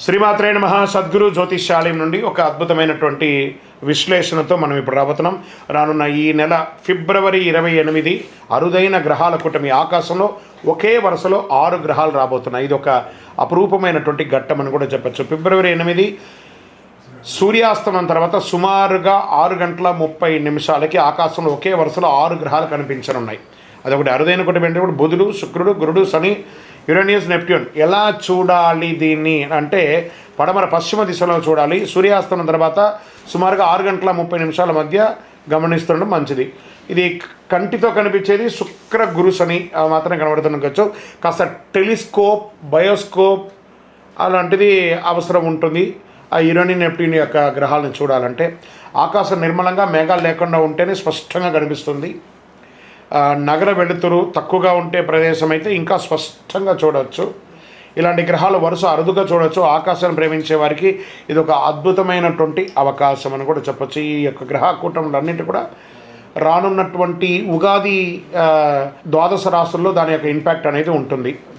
శ్రీమాత్రే నమః. సద్గురు జ్యోతిష్యాలయం నుండి ఒక అద్భుతమైనటువంటి విశ్లేషణతో మనం ఇప్పుడు రాబోతున్నాం. రానున్న ఈ నెల ఫిబ్రవరి 28 అరుదైన గ్రహాల కూటమి. ఆకాశంలో ఒకే వరుసలో 6 గ్రహాలు రాబోతున్నాయి. ఇది ఒక అపురూపమైనటువంటి ఘట్టం అని కూడా చెప్పచ్చు. ఫిబ్రవరి 8 సూర్యాస్తమం తర్వాత సుమారుగా 6 గంటల 30 నిమిషాలకి ఆకాశంలో ఒకే వరుసలో 6 గ్రహాలు కనిపించనున్నాయి. అదొకటి అరుదైన కూటమి. అంటే కూడా బుధుడు, శుక్రుడు, గురుడు, శని, యురేనియస్, నెప్ట్యూన్. ఎలా చూడాలి దీన్ని అంటే పడమర పశ్చిమ దిశలో చూడాలి. సూర్యాస్తమం తర్వాత సుమారుగా 6 గంటల 30 నిమిషాల మధ్య గమనిస్తుండడం మంచిది. ఇది కంటితో కనిపించేది శుక్ర, గురు, శని మాత్రమే కనబడుతుండొచ్చు. కాస్త టెలిస్కోప్, బయోస్కోప్ అలాంటిది అవసరం ఉంటుంది ఆ యురేనియస్, నెప్ట్యూన్ యొక్క గ్రహాలను చూడాలంటే. ఆకాశం నిర్మలంగా మేఘాలు లేకుండా ఉంటేనే స్పష్టంగా కనిపిస్తుంది. నగర వెలుతురు తక్కువగా ఉంటే ప్రదేశం అయితే ఇంకా స్పష్టంగా చూడవచ్చు. ఇలాంటి గ్రహాలు వరుస అరుదుగా చూడవచ్చు. ఆకాశాన్ని ప్రేమించే వారికి ఇది ఒక అద్భుతమైనటువంటి అవకాశం అని కూడా చెప్పచ్చు. ఈ యొక్క గ్రహ కూటములన్నింటి కూడా రానున్నటువంటి ఉగాది ద్వాదశ రాశుల్లో దాని యొక్క ఇంపాక్ట్ అనేది ఉంటుంది.